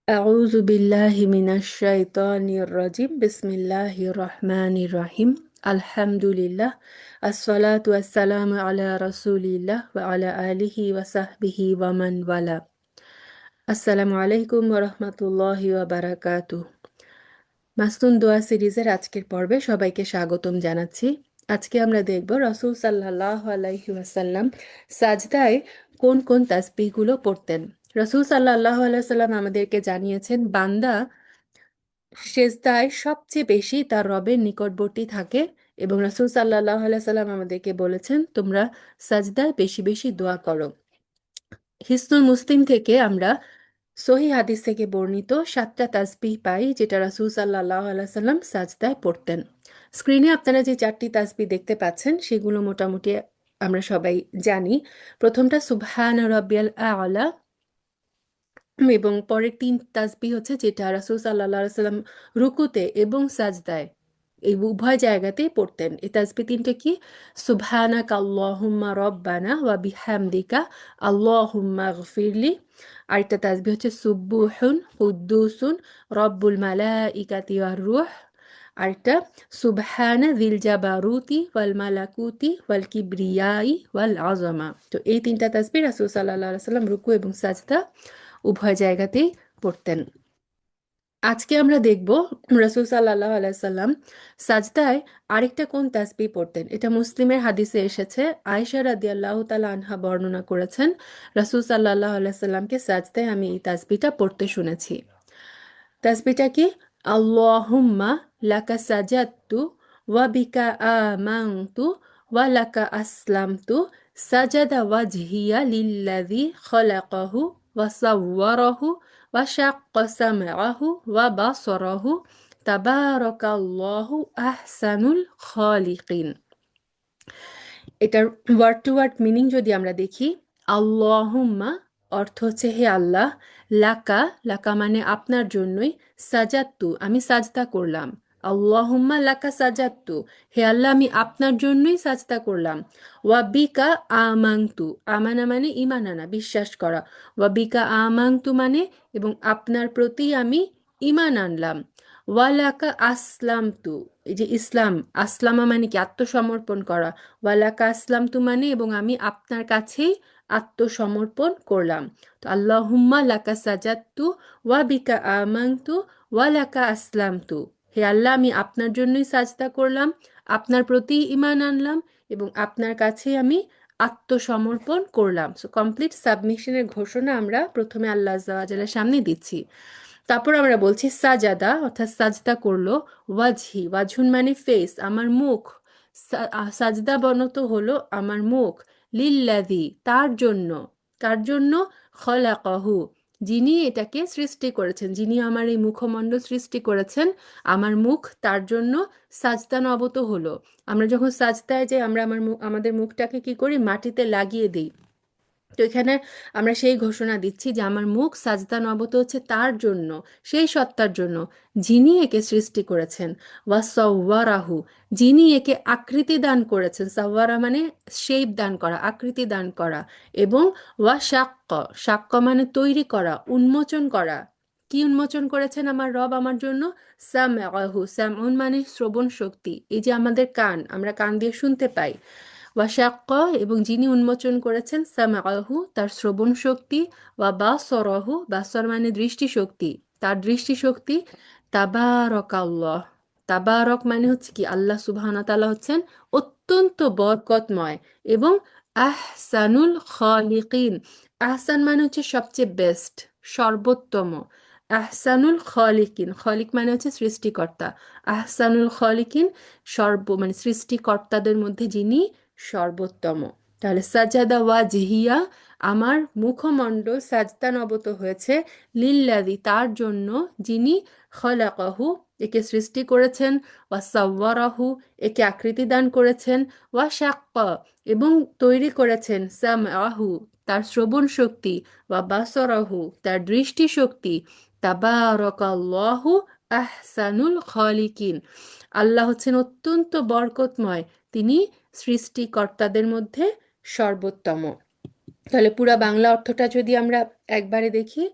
أعوذ بالله من الشيطان الرجيم بسم الله الرحمن الرحيم الحمد لله الصلاة والسلام على رسول الله وعلى آله وصحبه ومن والاه আসসালামু আলাইকুম ওয়া রাহমাতুল্লাহি ওয়া বারাকাতুহু। মাসনুন দোয়া সিরিজের আজকের পর্বে সবাইকে স্বাগতম জানাচ্ছি। আজকে আমরা দেখব রাসূল সাল্লাল্লাহু আলাইহি ওয়াসাল্লাম সাজদায় কোন কোন তাসবিহগুলো পড়তেন। রাসূল সাল্লাল্লাহু আলাইহি ওয়াসাল্লাম আমাদেরকে জানিয়েছেন, বান্দা সেজদায় সবচেয়ে বেশি তার রবের নিকটবর্তী থাকে, এবং রাসূল সাল্লাল্লাহু আলাইহি ওয়াসাল্লাম আমাদেরকে বলেছেন, তোমরা সাজদায় বেশি বেশি দোয়া করো। হিসনুল মুসলিম থেকে আমরা সহিহ হাদিস থেকে বর্ণিত 7টা তাসবিহ পাই, যেটা রাসূল সাল্লাল্লাহু আলাইহি ওয়াসাল্লাম সাজদায় পড়তেন। স্ক্রিনে আপনারা যে 4টি তাসবিহ দেখতে পাচ্ছেন সেগুলো মোটামুটি আমরা সবাই জানি। প্রথমটা সুবহান রাব্বিয়াল আ'লা, এবং পরের 3 তাসবিহ হচ্ছে যেটা রাসূল সাল্লাল্লাহু আলাইহি ওয়াসাল্লাম রুকুতে এবং সাজদায় এই উভয় জায়গাতেই পড়তেন। এই তাসবিহ 3টে কি? সুবহানাকা আল্লাহুম্মা রব্বানা ওয়া বিহামদিকা আল্লাহুম্মা গফিরলি। আরেকটা তাসবিহ হচ্ছে সুবুহুন কুদ্দুসুন রব্বুল মালাইকাতি ওয়ার রূহ। আরেকটা সুবহানা যিল জাবারুতি ওয়াল মালাকুতি ওয়াল কিবরিয়াই ওয়াল আযমা। তো এই 3টা তাসবিহ রাসূল সাল্লাল্লাহু আলাইহি ওয়াসাল্লাম রুকু এবং সাজদা উভয় জায়গাতেই পড়তেন। আজকে আমরা দেখব রাসূল সাল্লাল্লাহু আলাইহি সাল্লাম সাজদায় আরেকটা কোন তাসবিহ পড়তেন। এটা মুসলিমের হাদিসে এসেছে। আয়েশা রাদিয়াল্লাহু তাআলা আনহা বর্ণনা করেছেন, রাসূল সাল্লাল্লাহু আলাইহি সাল্লামকে সাজদায় আমি এই তাসবিহটা পড়তে শুনেছি। তাসবিহটা কি? আল্লাহুম্মা লাকা সাজাদতু ওয়া বিকা আমানতু ওয়া লাকা আসলামতু সাজাদা ওয়াজহিয়া লিল্লাযী খলাকাহু ওয়া সাওয়ারাহু ওয়া শাক্কা সামআহু ওয়া বাসারাহু তাবারাকাল্লাহু আহসানুল খালিকিন। এটার ওয়ার্ড টু ওয়ার্ড মিনিং যদি আমরা দেখি, আল্লাহুম্মা অর্থ হচ্ছে হে আল্লাহ, লাকা লাকা মানে আপনার জন্যই, সাজাত্তু আমি সাজদা করলাম। আল্লাহুম্মা লাকা সাজাত্তু, হে আল্লাহ আমি আপনার জন্যই সাজদা করলাম। ওয়া বিকা আমাংতু, আমানা মানে ঈমান আনা বিশ্বাস করা, ওয়া বিকা আমাংতু মানে এবং আপনার প্রতি আমি ঈমান আনলাম। ওয়ালাকা আসলামতু, এই যে ইসলাম, আসলামা মানে কি আত্মসমর্পণ করা, ওয়ালাকা আসলামতু মানে এবং আমি আপনার কাছেই আত্মসমর্পণ করলাম। তো আল্লাহুম্মা লাকা সাজাদতু ওয়া বিকা আমানতু ওয়া লাকা আসলামতু, হে আল্লাহ আমি আপনার জন্যই সাজদা করলাম, আপনার প্রতি ঈমান আনলাম এবং আপনার কাছেই আমি আত্মসমর্পণ করলাম। সো কমপ্লিট সাবমিশনের ঘোষণা আমরা প্রথমে আল্লাহ আযজা ওয়া জাল্লার সামনে দিচ্ছি। তারপর আমরা বলছি সাজাদা অর্থাৎ সাজদা করলো, ওয়াজহি ওয়াজহুন মানে ফেস আমার মুখ, সাজদা বনত হলো আমার মুখ, লিল্লাযী তার জন্য, কার জন্য? খলাকাহু যিনি এটাকে সৃষ্টি করেছেন, যিনি আমার এই মুখমণ্ডল সৃষ্টি করেছেন, আমার মুখ তার জন্য সাজদা নবত হলো। আমরা যখন সাজদায় যাই আমরা আমাদের মুখটাকে কি করি? মাটিতে লাগিয়ে দিই। তো এখানে আমরা সেই ঘোষণা দিচ্ছি যে আমার মুখ সাজদা নবত হচ্ছে তার জন্য, সেই সত্তার জন্য যিনি একে সৃষ্টি করেছেন। ওয়া সাওয়ারাহু যিনি একে আকৃতি দান করেছেন, সাওয়ারা মানে শেপ দান করা, আকৃতি দান করা, এবং ওয়া শাক্কা শাক্কা মানে তৈরি করা, উন্মোচন করা। কি উন্মোচন করেছেন আমার রব আমার জন্য? সামআহু সামউন মানে শ্রবণ শক্তি, এই যে আমাদের কান, আমরা কান দিয়ে শুনতে পাই। ওয়াশাক্কা এবং যিনি উন্মোচন করেছেন সামাআহু তার শ্রবণ শক্তি, ওয়া বাসরাহু বাসর মানে দৃষ্টিশক্তি, তার দৃষ্টিশক্তি। তাবারাকাল্লাহ তাবারক মানে হচ্ছে কি আল্লাহ সুবহানাহু ওয়া তাআলা হচ্ছেন অত্যন্ত বরকতময় এবং আহসানুল খালিকিন, আহসান মানে হচ্ছে সবচেয়ে বেস্ট, সর্বোত্তম। আহসানুল খালিকিন, খালিক মানে হচ্ছে সৃষ্টিকর্তা, আহসানুল খালিকিন মানে সৃষ্টিকর্তাদের মধ্যে যিনি সর্বোত্তম। তাহলে সাজাদা ওয়াজহিয়া আমার মুখমণ্ডল সাজদা নবত হয়েছে, লিল্লাযী তার জন্য, যিনি খলাকাহু একে সৃষ্টি করেছেন, ওয়া সাওয়ারাহু একে আকৃতি দান করেছেন, ওয়া শাক্কা এবং তৈরি করেছেন, সামআহু তার শ্রবণ শক্তি, ওয়া বাসরাহু তার দৃষ্টি শক্তি। তাবারাকাল্লাহু আহসানুল খালিকিন, আল্লাহ হচ্ছেন অত্যন্ত বরকতময়, তিনি সৃষ্টিকর্তাদের মধ্যে সর্বোত্তম। তাহলে পুরা বাংলা অর্থটা যদি আমরা একবারে দেখি,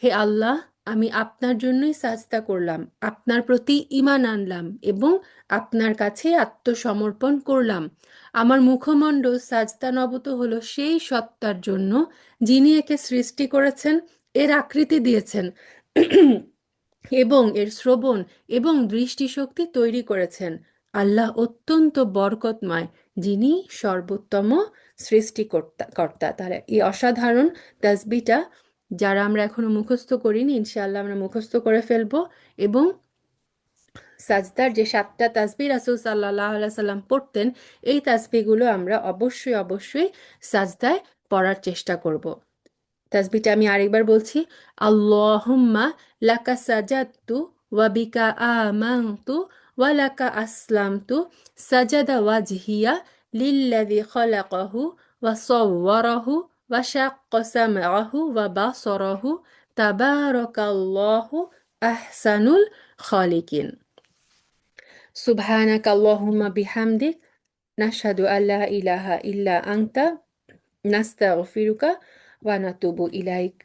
হে আল্লাহ, আমি আপনার জন্যই সাজদা করলাম, আপনার প্রতি ঈমান আনলাম এবং আপনার কাছে আত্মসমর্পণ করলাম। আমার মুখমণ্ডল সাজদা নবত হলো সেই সত্তার জন্য যিনি একে সৃষ্টি করেছেন, এর আকৃতি দিয়েছেন এবং এর শ্রবণ এবং দৃষ্টিশক্তি তৈরি করেছেন। আল্লাহ অত্যন্ত বরকতময়, যিনি সর্বোত্তম সৃষ্টিকর্তা কর্তা। তাহলে এই অসাধারণ তাসবিটা যারা আমরা এখনো মুখস্থ করিনি, ইনশাআল্লাহ আমরা মুখস্থ করে ফেলবো। এবং সাজদার যে 7টা তাসবিহ রাসূল সাল্লাল্লাহু আলাইহি সাল্লাম পড়তেন, এই তাসবিহগুলো আমরা অবশ্যই অবশ্যই সাজদায় পড়ার চেষ্টা করব। তাসবিহটা আমি আরেকবার বলছি। আল্লাহুম্মা লাকা সাজাদতু ওয়া বিকা আমানতু ওয়া লাকা আসলামতু সাজাদা ওয়াজহিয়া লিল্লাযী খালাকাহু ওয়া সাওয়ারাহু ওয়া শাক্কা সামআহু ওয়া বাসারাহু তাবারাকাল্লাহু আহসানুল খালিকিন। সুবহানাকা আল্লাহুম্মা বিহামদিক নাশহাদু আল্লা ইলাহা ইল্লা আনতা নাস্তাগফিরুকা ওয়া নাতুবু ইলাইক।